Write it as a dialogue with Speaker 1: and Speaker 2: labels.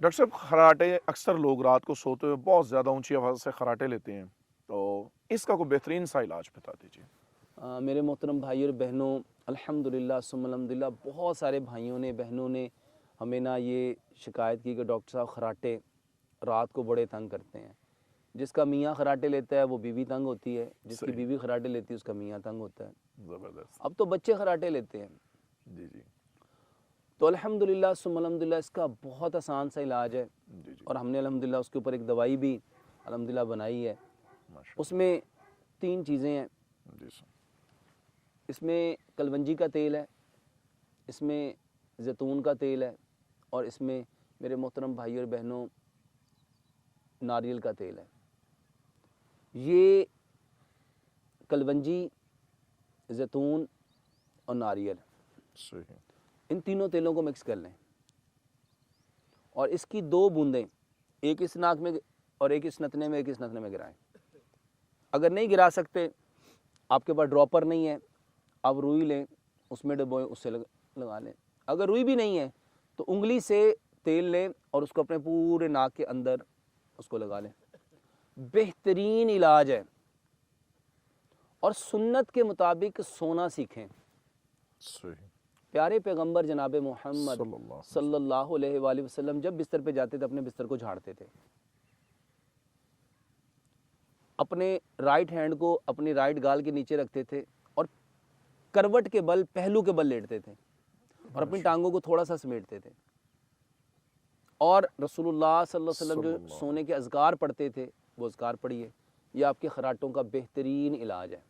Speaker 1: Doctor صاحب خراٹے اکثر لوگ رات کو سوتے ہوئے بہت زیادہ اونچی آواز سے خراٹے لیتے ہیں، تو اس کا کوئی بہترین سا علاج بتا دیجیے۔
Speaker 2: میرے محترم بھائی اور بہنوں، الحمدللہ ثم الحمدللہ بہت سارے بھائیوں نے بہنوں نے ہمیں یہ شکایت کی کہ ڈاکٹر صاحب خراٹے رات کو بڑے تنگ کرتے ہیں۔ جس کا میاں خراٹے لیتا ہے وہ بیوی تنگ ہوتی ہے، جس کی
Speaker 1: صحیح،
Speaker 2: بیوی خراٹے لیتی ہے اس کا میاں تنگ ہوتا ہے۔
Speaker 1: زبردست۔
Speaker 2: اب تو بچے خراٹے لیتے ہیں،
Speaker 1: جی جی
Speaker 2: تو الحمدللہ ثم الحمدللہ اس کا بہت آسان سا علاج ہے،
Speaker 1: جی جی،
Speaker 2: اور ہم نے الحمدللہ اس کے اوپر ایک دوائی بھی الحمدللہ بنائی ہے۔
Speaker 1: ماشاء
Speaker 2: اس میں 3 چیزیں ہیں۔
Speaker 1: اللہ، جی سر،
Speaker 2: اس میں کلونجی کا تیل ہے، اس میں زیتون کا تیل ہے، اور اس میں میرے محترم بھائی اور بہنوں ناریل کا تیل ہے۔ یہ کلونجی، زیتون اور ناریل،
Speaker 1: صحیح،
Speaker 2: ان تینوں تیلوں کو مکس کر لیں، اور اس کی 2 بوندیں ایک اس ناک میں اور ایک اس نتنے میں، ایک اس نتنے میں گرائیں۔ اگر نہیں گرا سکتے، آپ کے پاس ڈراپر نہیں ہے، آپ روئی لیں، اس میں ڈبوئیں، اس سے لگا لیں۔ اگر روئی بھی نہیں ہے تو انگلی سے تیل لیں اور اس کو اپنے پورے ناک کے اندر اس کو لگا لیں۔ بہترین علاج ہے، اور سنت کے مطابق سونا سیکھیں۔
Speaker 1: صحیح،
Speaker 2: پیارے پیغمبر جناب محمد
Speaker 1: صلی اللہ علیہ
Speaker 2: صلی اللہ علیہ وآلہ وسلم جب بستر پہ جاتے تھے اپنے بستر کو جھاڑتے تھے، اپنے رائٹ ہینڈ کو اپنی رائٹ گال کے نیچے رکھتے تھے، اور کروٹ کے بل، پہلو کے بل لیٹتے تھے، اور اپنی ٹانگوں کو تھوڑا سا سمیٹتے تھے، اور رسول اللہ صلی اللہ علیہ وسلم
Speaker 1: صلی
Speaker 2: جو
Speaker 1: اللہ علیہ
Speaker 2: سونے کے اذکار پڑھتے تھے وہ اذکار پڑھیے۔ یہ آپ کے خراٹوں کا بہترین علاج ہے۔